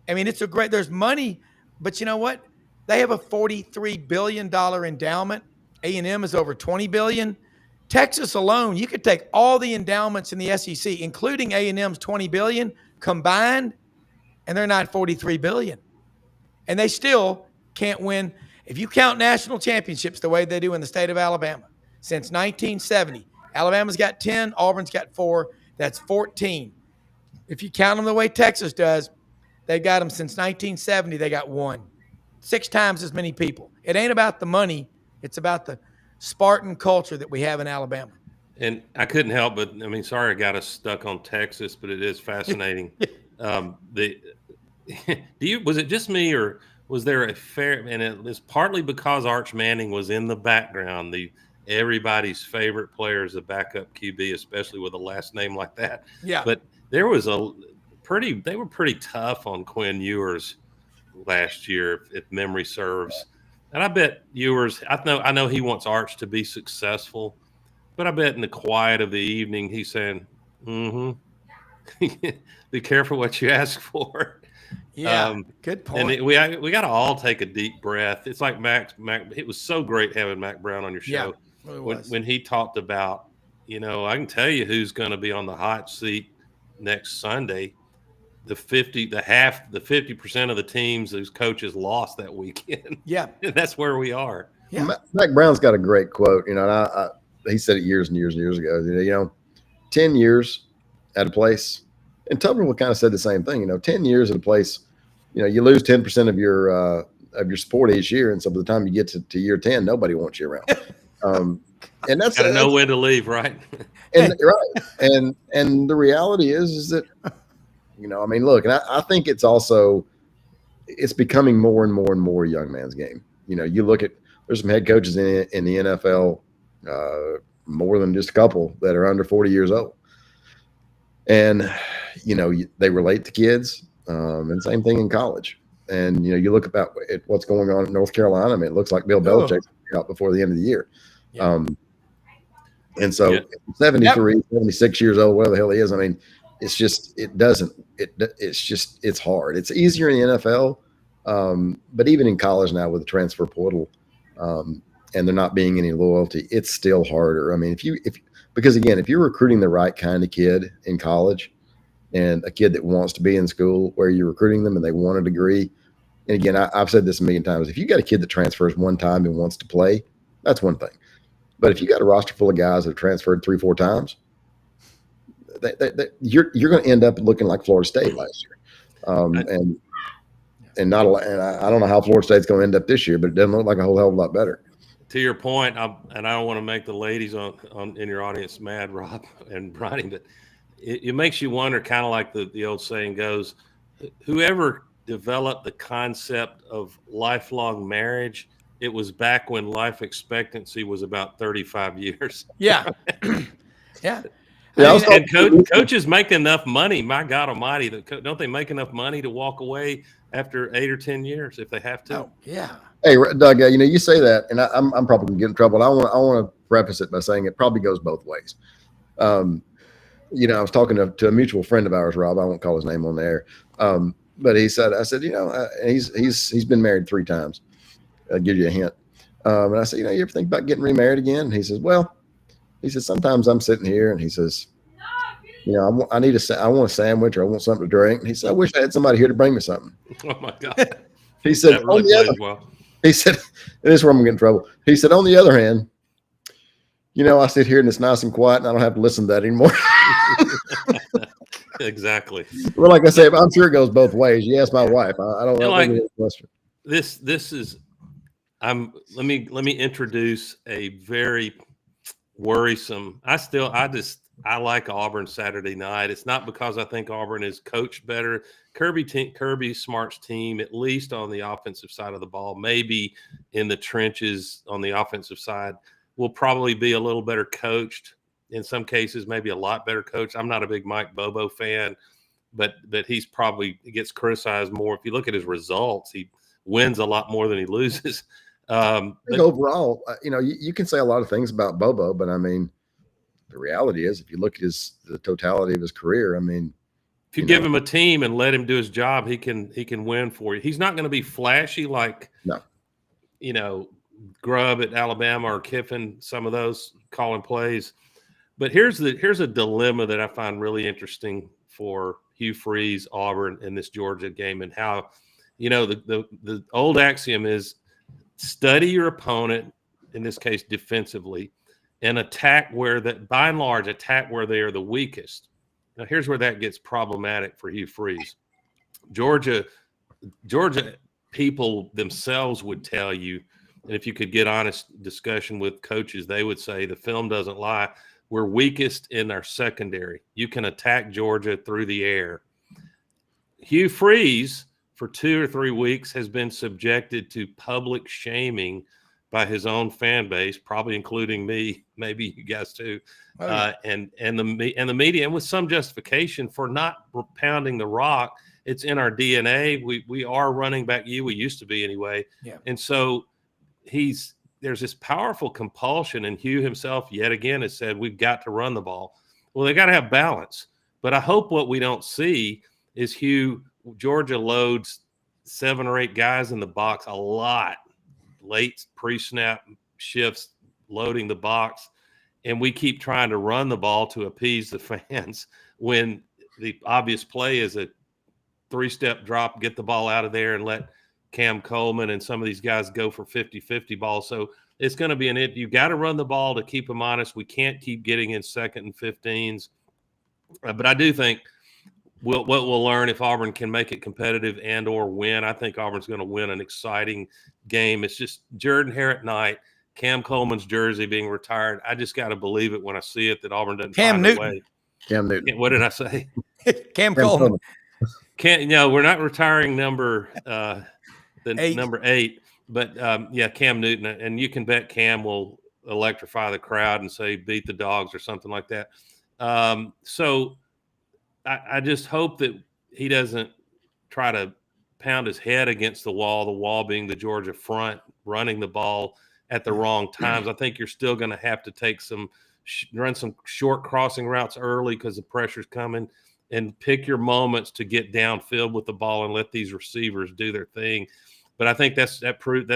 I mean, there's money, but you know what? They have a $43 billion endowment. A&M is over $20 billion. Texas alone, you could take all the endowments in the SEC, including A&M's $20 billion combined, and they're not $43 billion. And they still can't win. If you count national championships the way they do in the state of Alabama, since 1970. Alabama's got 10, Auburn's got 4. That's 14. If you count them the way Texas does, they got them since 1970. They got 1. 6 times as many people. It ain't about the money. It's about the Spartan culture that we have in Alabama. And I couldn't help but, I mean, sorry I got us stuck on Texas, but it is fascinating. Was it just me, or was there a fair, and it was partly because Arch Manning was in the background, everybody's favorite player is a backup QB, especially with a last name like that. Yeah. But there was they were pretty tough on Quinn Ewers last year, if memory serves. And I bet Ewers, I know he wants Arch to be successful, but I bet in the quiet of the evening he's saying, be careful what you ask for. Yeah, good point. And we got to all take a deep breath. It's like Mac. It was so great having Mac Browne on your show. Yeah, it was. When he talked about, I can tell you who's going to be on the hot seat next Sunday. The 50% of the teams whose coaches lost that weekend. Yeah, and that's where we are. Yeah, Mac Brown's got a great quote. And he said it years and years and years ago. 10 years at a place, and Tuberville kind of said the same thing. 10 years at a place, you lose 10% of your support each year, and so by the time you get to year 10, nobody wants you around. And that's gotta know when to leave, right? And right, and the reality is that look, and I think it's becoming more and more and more a young man's game. You look at, there's some head coaches in the NFL, more than just a couple, that are under 40 years old, and they relate to kids, and same thing in college. And you look at what's going on in North Carolina. I mean, it looks like Bill Belichick's out before the end of the year. Yeah. And so 73, 76 years old, whatever the hell he is. I mean, it's hard. It's easier in the NFL. But even in college now with the transfer portal, and there not being any loyalty, it's still harder. I mean, because again, if you're recruiting the right kind of kid in college, and a kid that wants to be in school where you're recruiting them and they want a degree. And again, I've said this a million times. If you got a kid that transfers one time and wants to play, that's one thing. But if you got a roster full of guys that have transferred 3-4 times, you're going to end up looking like Florida State last year. And I don't know how Florida State's going to end up this year, but it doesn't look like a whole hell of a lot better. To your point, I don't want to make the ladies in your audience mad, Rob and Ronnie, but it makes you wonder, kind of like the old saying goes, whoever developed the concept of lifelong marriage, it was back when life expectancy was about 35 years. Yeah. Yeah. And coaches make enough money, my God almighty, don't they make enough money to walk away after 8 or 10 years if they have to? Oh, yeah. Hey, Doug, you say that, and I'm probably going to get in trouble. I want to preface it by saying it probably goes both ways. I was talking to a mutual friend of ours, Rob. I won't call his name on the air. But I said, he's been married 3 times. I'll give you a hint. And I said, you ever think about getting remarried again? And he says, sometimes I'm sitting here, and he says, I want a sandwich, or I want something to drink. And he said, I wish I had somebody here to bring me something. Oh my God. He said, he said, and this is where I'm going to get in trouble. He said, on the other hand, I sit here and it's nice and quiet, and I don't have to listen to that anymore. Exactly. Well, like I say, I'm sure it goes both ways. You ask my wife. I don't know. Like, this is. Let me introduce a very worrisome. I like Auburn Saturday night. It's not because I think Auburn is coached better. Kirby Smart's team, at least on the offensive side of the ball, maybe in the trenches on the offensive side, will probably be a little better coached. In some cases, maybe a lot better coached. I'm not a big Mike Bobo fan, but he gets criticized more. If you look at his results, he wins a lot more than he loses. But overall, you can say a lot of things about Bobo, but I mean, the reality is, if you look at the totality of his career, I mean, if you give him a team and let him do his job, he can win for you. He's not going to be flashy like Grubb at Alabama or Kiffin, some of those calling plays. But here's a dilemma that I find really interesting for Hugh Freeze, Auburn, in this Georgia game, and how, the old axiom is study your opponent, in this case defensively, and attack where that, by and large, attack where they are the weakest. Now, here's where that gets problematic for Hugh Freeze. Georgia people themselves would tell you, and if you could get honest discussion with coaches, they would say the film doesn't lie. We're weakest in our secondary. You can attack Georgia through the air. Hugh Freeze, for 2 or 3 weeks, has been subjected to public shaming by his own fan base, probably including me, maybe you guys too, and the media, and with some justification for not pounding the rock. It's in our DNA. We are running back you. We used to be anyway. Yeah. And so there's this powerful compulsion, and Hugh himself yet again has said we've got to run the ball. Well, they got to have balance. But I hope what we don't see is Georgia loads 7 or 8 guys in the box a lot. Late pre-snap shifts, loading the box, and we keep trying to run the ball to appease the fans when the obvious play is a 3-step drop, get the ball out of there and let Cam Coleman and some of these guys go for 50-50 balls. So it's going to be you got to run the ball to keep them honest. We can't keep getting in 2nd and 15s. But I do think what we'll learn if Auburn can make it competitive and or win. I think Auburn's going to win an exciting game. It's just Jordan Hare at night, Cam Coleman's jersey being retired. I just got to believe it when I see it that Auburn doesn't find a way. Cam Newton. What did I say? Cam Coleman. We're not retiring number 8. number 8, but Cam Newton, and you can bet Cam will electrify the crowd and say beat the dogs or something like that. So I just hope that he doesn't try to pound his head against the wall being the Georgia front, running the ball at the wrong times. I think you're still going to have to take run some short crossing routes early because the pressure's coming, and pick your moments to get downfield with the ball and let these receivers do their thing. But I think that's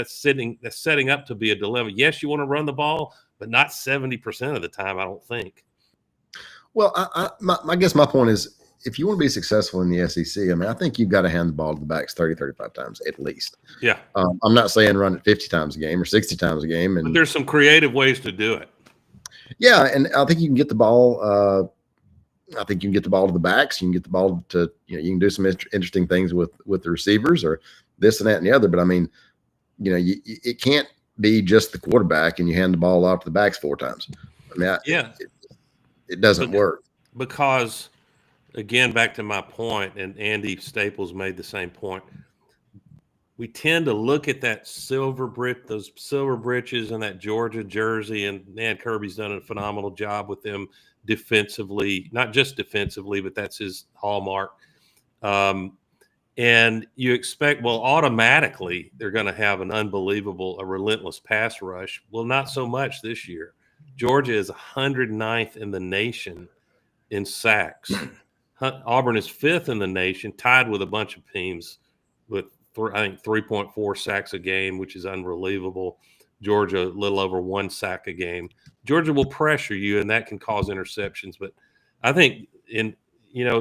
setting up to be a dilemma. Yes, you want to run the ball, but not 70% of the time, I don't think. Well, I guess my point is, if you want to be successful in the SEC, I mean, I think you've got to hand the ball to the backs 30, 35 times at least. Yeah. I'm not saying run it 50 times a game or 60 times a game. But there's some creative ways to do it. Yeah, and I think you can get the ball. I think you can get the ball to the backs. You can get the ball to, you can do some interesting things with the receivers or this and that and the other. But I mean, it can't be just the quarterback and you hand the ball off to the backs 4 times. I mean, it doesn't work. Because, again, back to my point, and Andy Staples made the same point, we tend to look at those silver britches and that Georgia jersey, and man, Kirby's done a phenomenal job with them defensively, not just defensively, but that's his hallmark. And you expect, automatically they're going to have a relentless pass rush. Well, not so much this year. Georgia is 109th in the nation in sacks. Auburn is 5th in the nation, tied with a bunch of teams with, I think, 3.4 sacks a game, which is unbelievable. Georgia, a little over 1 sack a game. Georgia will pressure you, and that can cause interceptions. But I think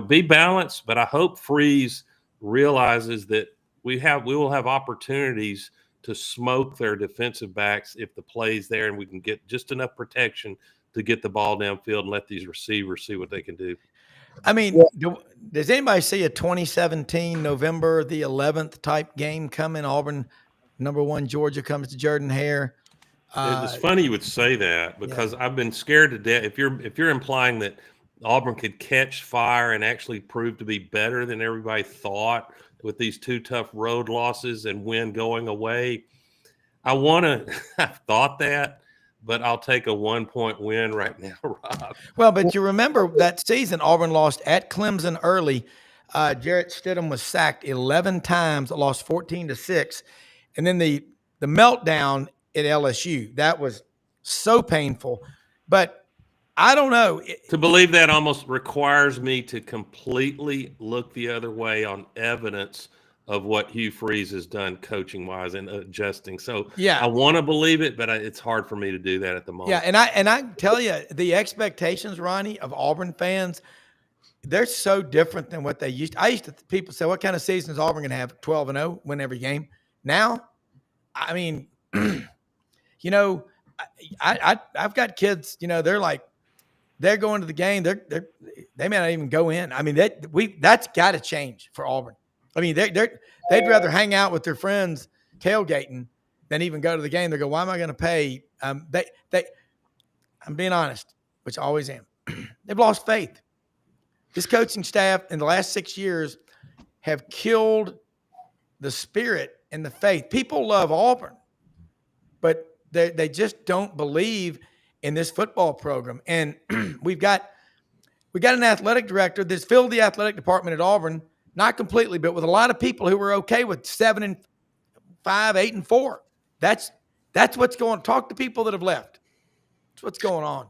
be balanced. But I hope Freeze realizes that we will have opportunities to smoke their defensive backs if the play's there, and we can get just enough protection to get the ball downfield and let these receivers see what they can do. I mean, does anybody see a 2017 November the 11th type game coming? Auburn, #1, Georgia comes to Jordan Hare. It's funny you would say that because I've been scared to death. If you're implying that Auburn could catch fire and actually prove to be better than everybody thought with these 2 tough road losses and win going away, I've thought that. But I'll take a 1-point win right now, Rob. Well, but you remember that season, Auburn lost at Clemson early. Jarrett Stidham was sacked 11 times, lost 14-6. And then the meltdown at LSU, that was so painful. But I don't know. To believe that almost requires me to completely look the other way on evidence of what Hugh Freeze has done coaching-wise and adjusting. So I want to believe it, but it's hard for me to do that at the moment. Yeah, and I tell you, the expectations, Ronnie, of Auburn fans, they're so different than what they used to. People say, what kind of season is Auburn going to have? 12-0, win every game. Now, I mean, I've got kids, they're like, they're going to the game. They may not even go in. I mean, that's got to change for Auburn. I mean, they'd rather hang out with their friends tailgating than even go to the game. They go, why am I going to pay? I'm being honest, which I always am. They've lost faith. This coaching staff in the last 6 years have killed the spirit and the faith. People love Auburn, but they just don't believe in this football program. And we got an athletic director that's filled the athletic department at Auburn, not completely, but with a lot of people who were okay with 7-5, 8-4. That's what's going on. Talk to people that have left. That's what's going on.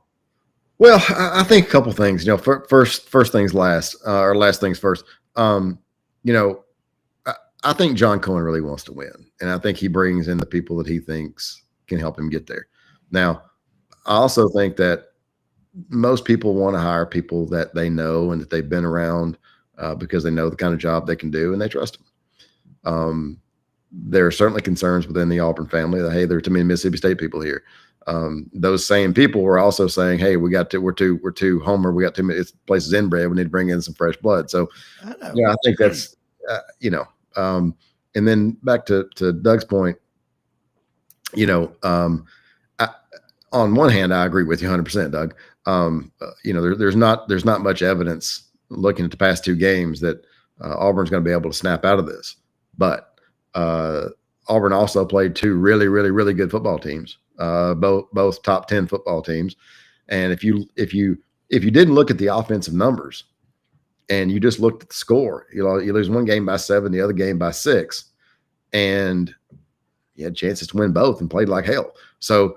Well, I think a couple things. First things last, or last things first. I think John Cohen really wants to win, and I think he brings in the people that he thinks can help him get there. Now, I also think that most people want to hire people that they know and that they've been around because they know the kind of job they can do and they trust them. There are certainly concerns within the Auburn family that, hey, there are too many Mississippi State people here. Those same people were also saying, hey, we're too homer. We got too many places inbred. We need to bring in some fresh blood. So, I think that's, and then back to Doug's point, on one hand, I agree with you 100%, Doug. There's not much evidence looking at the past 2 games that Auburn's going to be able to snap out of this. But Auburn also played 2 really, really, really good football teams, both top 10 football teams. And if you didn't look at the offensive numbers and you just looked at the score, you lose one game by 7, the other game by 6, and you had chances to win both and played like hell. So,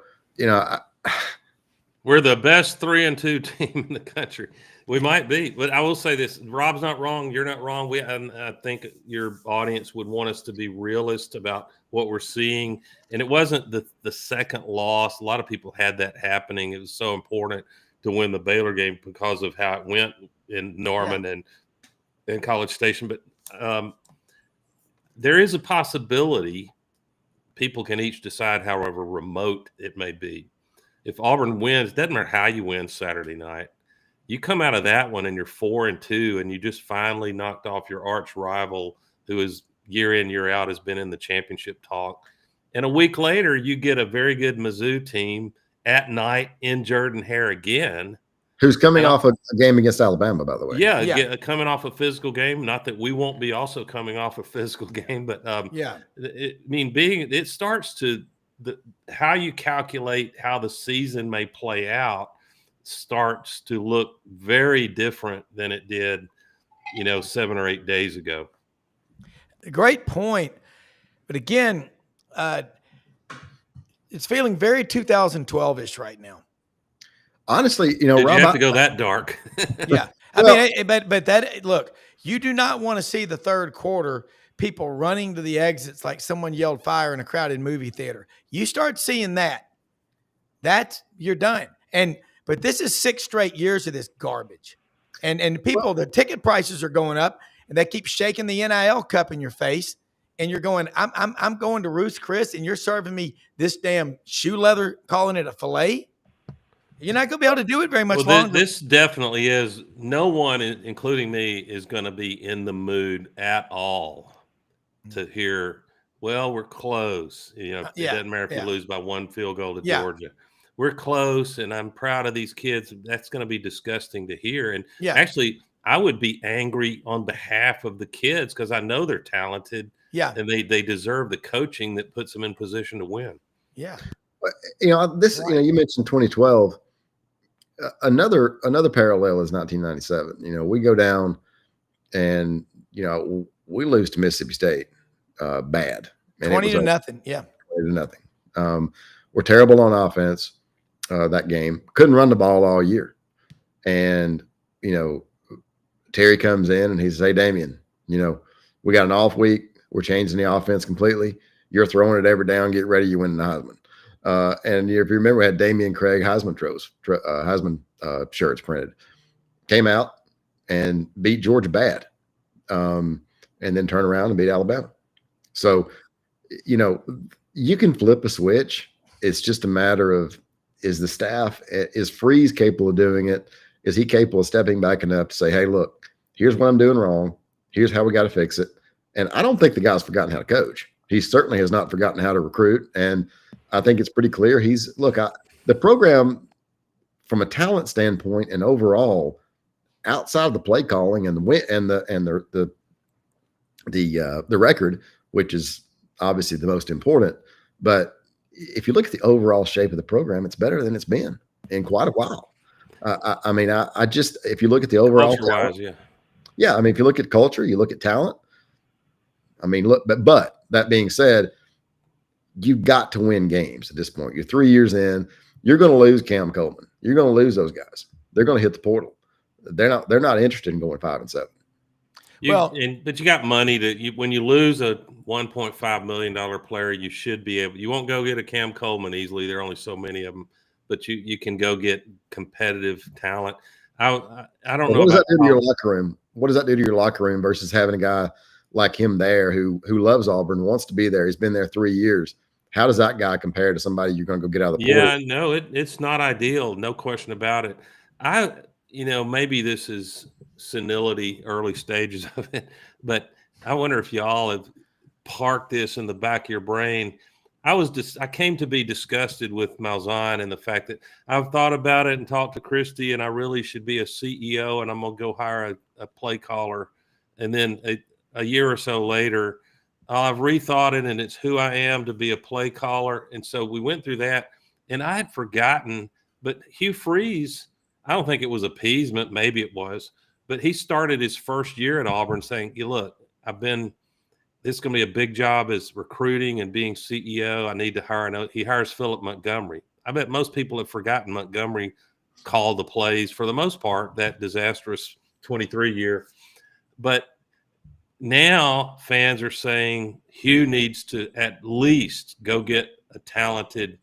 we're the best 3-2 team in the country. We might be, but I will say this: Rob's not wrong. You're not wrong. I think your audience would want us to be realist about what we're seeing. And it wasn't the second loss. A lot of people had that happening. It was so important to win the Baylor game because of how it went in Norman and in College Station. But there is a possibility. People can each decide, however remote it may be. If Auburn wins, doesn't matter how you win Saturday night. You come out of that one and you're 4-2, and you just finally knocked off your arch rival, who is year in, year out has been in the championship talk. And a week later, you get a very good Mizzou team at night in Jordan-Hare again. Who's coming off a game against Alabama, by the way. Yeah, coming off a physical game. Not that we won't be also coming off a physical game, but it starts to how you calculate how the season may play out starts to look very different than it did, 7 or 8 days ago. Great point. But again, it's feeling very 2012-ish right now. Honestly, Did Rob, you have to go that dark? Yeah. But look, you do not want to see the third quarter people running to the exits like someone yelled fire in a crowded movie theater. You start seeing you're done. But this is 6 straight years of this garbage. And people, the ticket prices are going up, and they keep shaking the NIL cup in your face. And you're going, I'm going to Ruth's Chris, and you're serving me this damn shoe leather, calling it a filet. You're not going to be able to do it very much longer. This definitely is. No one, including me, is going to be in the mood at all to hear, well, we're close. It doesn't matter if you lose by 1 field goal to Georgia. We're close, and I'm proud of these kids. That's going to be disgusting to hear. And actually, I would be angry on behalf of the kids because I know they're talented. Yeah. And they deserve the coaching that puts them in position to win. Yeah. You mentioned 2012. Another parallel is 1997. We go down and, we lose to Mississippi State bad. 20-0. Yeah. 20-0. We're terrible on offense that game. Couldn't run the ball all year. And, Terry comes in and he says, hey, Damian, we got an off week. We're changing the offense completely. You're throwing it every down. Get ready. You win the Heisman. And if you remember, we had Damian Craig Heisman shirts printed. Came out and beat Georgia bad, and then turn around and beat Alabama. So, you can flip a switch it's just a matter of, is the staff, is Freeze capable of doing it? Is he capable of stepping back enough to say, hey, look, here's what I'm doing wrong. Here's how we got to fix it. And I don't think the guy's forgotten how to coach. He certainly has not forgotten how to recruit. And I think it's pretty clear the program from a talent standpoint and overall, outside of the play calling and the record, which is obviously the most important, but if you look at the overall shape of the program, it's better than it's been in quite a while. If you look at the overall Culture-wise, talent, yeah. I mean, if you look at culture, you look at talent. I mean, look, but that being said, you've got to win games at this point. You're 3 years in. You're going to lose Cam Coleman. You're going to lose those guys. They're going to hit the portal. They're not interested in going 5-7. But you got money when you lose a $1.5 million player, you should be able. You won't go get a Cam Coleman easily. There are only so many of them, but you can go get competitive talent. I don't know. What does that do to your locker room? What does that do to your locker room versus having a guy like him there who loves Auburn, wants to be there? He's been there 3 years. How does that guy compare to somebody you're going to go get out of the portal? Yeah, no, it's not ideal. No question about it. Maybe this is senility, early stages of it, but I wonder if y'all have parked this in the back of your brain. I came to be disgusted with Malzahn and the fact that I've thought about it and talked to Christy, and I really should be a CEO, and I'm going to go hire a play caller. And then a year or so later, I've rethought it, and it's who I am to be a play caller. And so we went through that, and I had forgotten, but Hugh Freeze, I don't think it was appeasement. Maybe it was, but he started his first year at Auburn saying, look, this is going to be a big job as recruiting and being CEO. I need to hire. He hires Philip Montgomery. I bet most people have forgotten Montgomery called the plays for the most part, that disastrous 23 year. But now fans are saying Hugh needs to at least go get a talented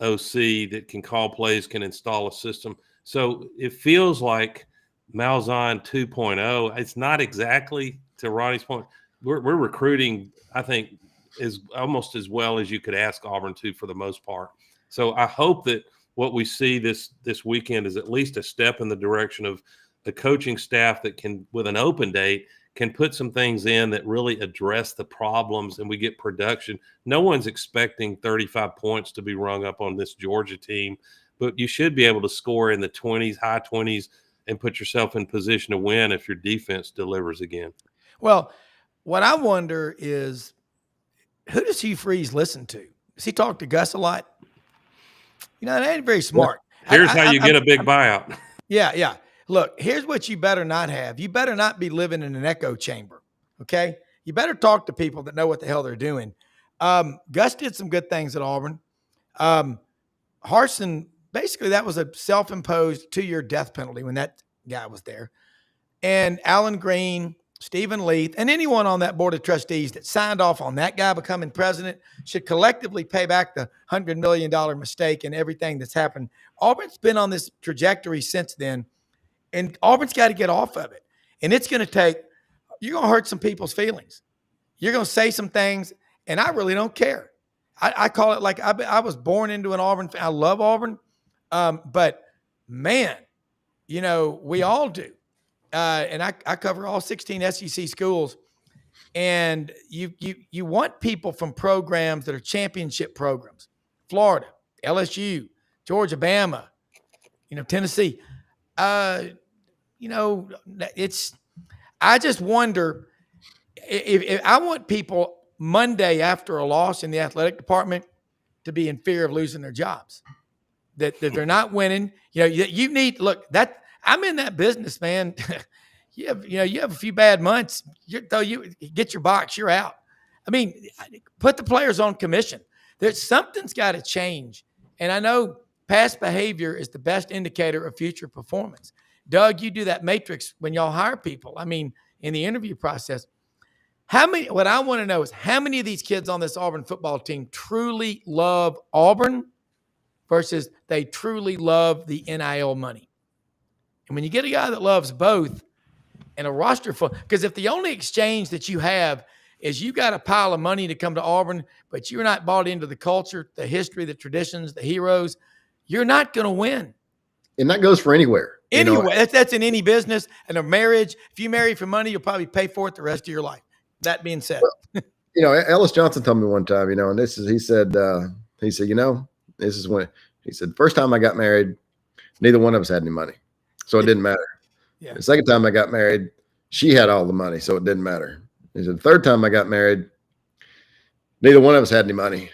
OC that can call plays, can install a system. So it feels like Malzahn 2.0. It's not exactly, to Ronnie's point, we're recruiting, I think, is almost as well as you could ask Auburn to for the most part. So I hope that what we see this weekend is at least a step in the direction of the coaching staff that can, with an open date, can put some things in that really address the problems and we get production. No one's expecting 35 points to be rung up on this Georgia team, but you should be able to score in the 20s, high 20s, and put yourself in position to win if your defense delivers again. Well, what I wonder is, who does Hugh Freeze listen to? Does he talk to Gus a lot? That ain't very smart. Here's how you get a big buyout. Yeah. Look, here's what you better not have. You better not be living in an echo chamber, okay? You better talk to people that know what the hell they're doing. Gus did some good things at Auburn. Harsin, basically that was a self-imposed 2-year death penalty when that guy was there. And Alan Green, Stephen Leith, and anyone on that board of trustees that signed off on that guy becoming president should collectively pay back the $100 million mistake and everything that's happened. Auburn's been on this trajectory since then, and Auburn's got to get off of it. And it's going to take – you're going to hurt some people's feelings. You're going to say some things, and I really don't care. I call it like I was born into an Auburn – I love Auburn, but, man, we all do. And I cover all 16 SEC schools, and you want people from programs that are championship programs, Florida, LSU, Georgia, Bama, Tennessee. I just wonder if I want people Monday after a loss in the athletic department to be in fear of losing their jobs, that they're not winning. You need, look, that I'm in that business, man. You have a few bad months. You get your box, you're out. I mean, put the players on commission. Something's got to change. And I know past behavior is the best indicator of future performance. Doug, you do that matrix when y'all hire people. I mean, in the interview process, what I want to know is how many of these kids on this Auburn football team truly love Auburn versus they truly love the NIL money. And when you get a guy that loves both and a roster full, because if the only exchange that you have is you got a pile of money to come to Auburn, but you're not bought into the culture, the history, the traditions, the heroes, you're not going to win. And that goes for anywhere. Anyway, that's in any business and a marriage. If you marry for money, you'll probably pay for it the rest of your life. That being said, Ellis Johnson told me one time, and he said, this is when he said, first time I got married, neither one of us had any money, so it didn't matter. Yeah. The second time I got married, she had all the money, so it didn't matter. He said, the third time I got married, neither one of us had any money.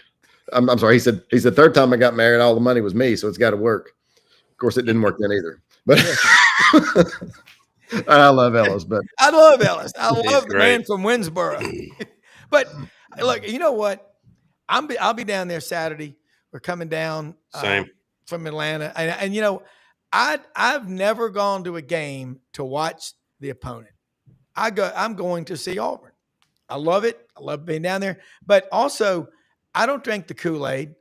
I'm sorry. He said, third time I got married, all the money was me, so it's got to work. Of course, it didn't work then either. But I love Ellis. But I love Ellis. I love the great. man from Winsboro. But look, you know what? I'll be down there Saturday. We're coming down from Atlanta, and I've never gone to a game to watch the opponent. I'm going to see Auburn. I love it. I love being down there. But also, I don't drink the Kool-Aid.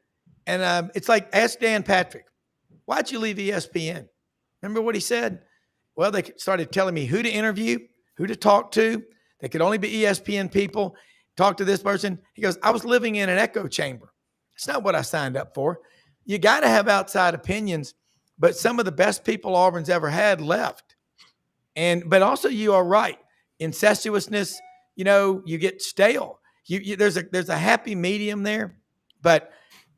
And it's like, ask Dan Patrick, why'd you leave ESPN? Remember what he said? Well, they started telling me who to interview, who to talk to. They could only be ESPN people. Talk to this person. He goes, I was living in an echo chamber. It's not what I signed up for. You got to have outside opinions, but some of the best people Auburn's ever had left. But also you are right. Incestuousness, you get stale. There's a happy medium there, but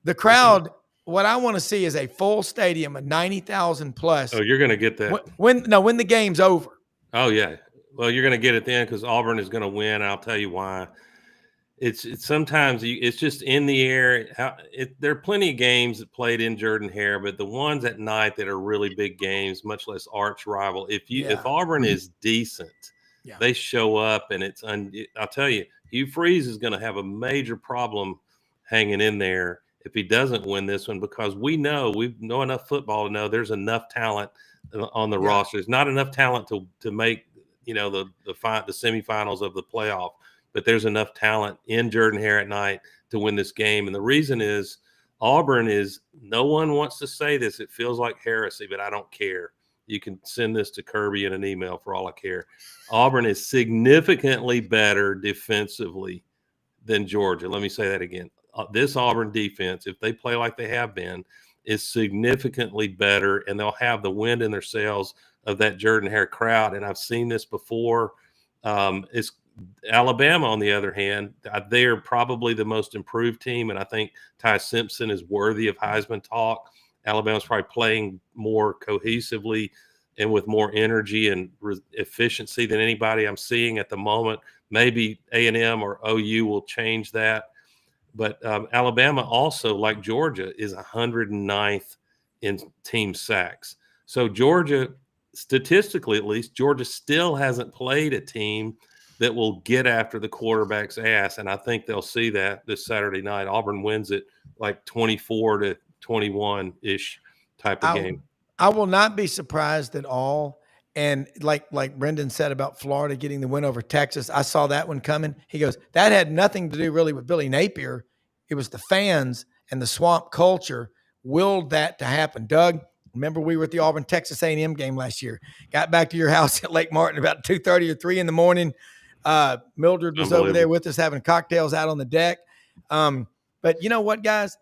the crowd, what I want to see is a full stadium of 90,000 plus. Oh, you're going to get that. When the game's over. Oh, yeah. Well, you're going to get it then because Auburn is going to win. I'll tell you why. It's sometimes it's just in the air. There are plenty of games that played in Jordan-Hare, but the ones at night that are really big games, much less arch rival. If Auburn is decent, they show up, and I'll tell you, Hugh Freeze is going to have a major problem hanging in there if he doesn't win this one, because we know enough football to know there's enough talent on the roster. There's not enough talent to make the semifinals of the playoff. But there's enough talent in Jordan-Hare at night to win this game. And the reason is Auburn is, no one wants to say this. It feels like heresy, but I don't care. You can send this to Kirby in an email for all I care. Auburn is significantly better defensively than Georgia. Let me say that again. This Auburn defense, if they play like they have been, is significantly better, and they'll have the wind in their sails of that Jordan-Hare crowd. And I've seen this before. It's Alabama, on the other hand, they are probably the most improved team, and I think Ty Simpson is worthy of Heisman talk. Alabama's probably playing more cohesively and with more energy and efficiency than anybody I'm seeing at the moment. Maybe A&M or OU will change that. But Alabama also, like Georgia, is 109th in team sacks. So Georgia, statistically at least, Georgia still hasn't played a team that will get after the quarterback's ass, and I think they'll see that this Saturday night. Auburn wins it like 24-21-ish type of game. I will not be surprised at all. And like Brendan said about Florida getting the win over Texas, I saw that one coming. He goes, that had nothing to do really with Billy Napier. It was the fans and the swamp culture willed that to happen. Doug, remember we were at the Auburn Texas A&M game last year. Got back to your house at Lake Martin about 2:30 or 3 in the morning. Mildred was over there with us having cocktails out on the deck. But you know what, guys?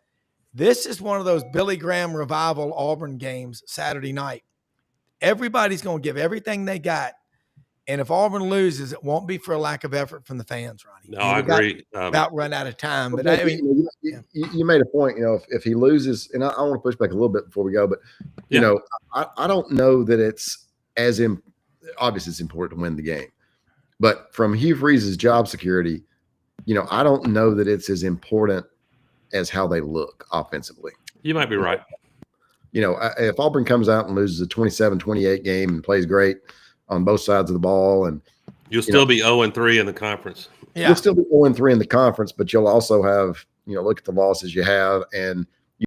This is one of those Billy Graham revival Auburn games Saturday night. Everybody's going to give everything they got. And if Auburn loses, it won't be for a lack of effort from the fans, Ronnie. No, I agree. About run out of time. But you made a point, if he loses, and I want to push back a little bit before we go, but, I don't know that it's obviously it's important to win the game. But from Hugh Freeze's job security, I don't know that it's as important as how they look offensively. You might be right. If Auburn comes out and loses a 27-28 game and plays great on both sides of the ball, and you'll still be 0-3 in the conference. Yeah. You'll still be 0-3 in the conference, but you'll also have, look at the losses you have, and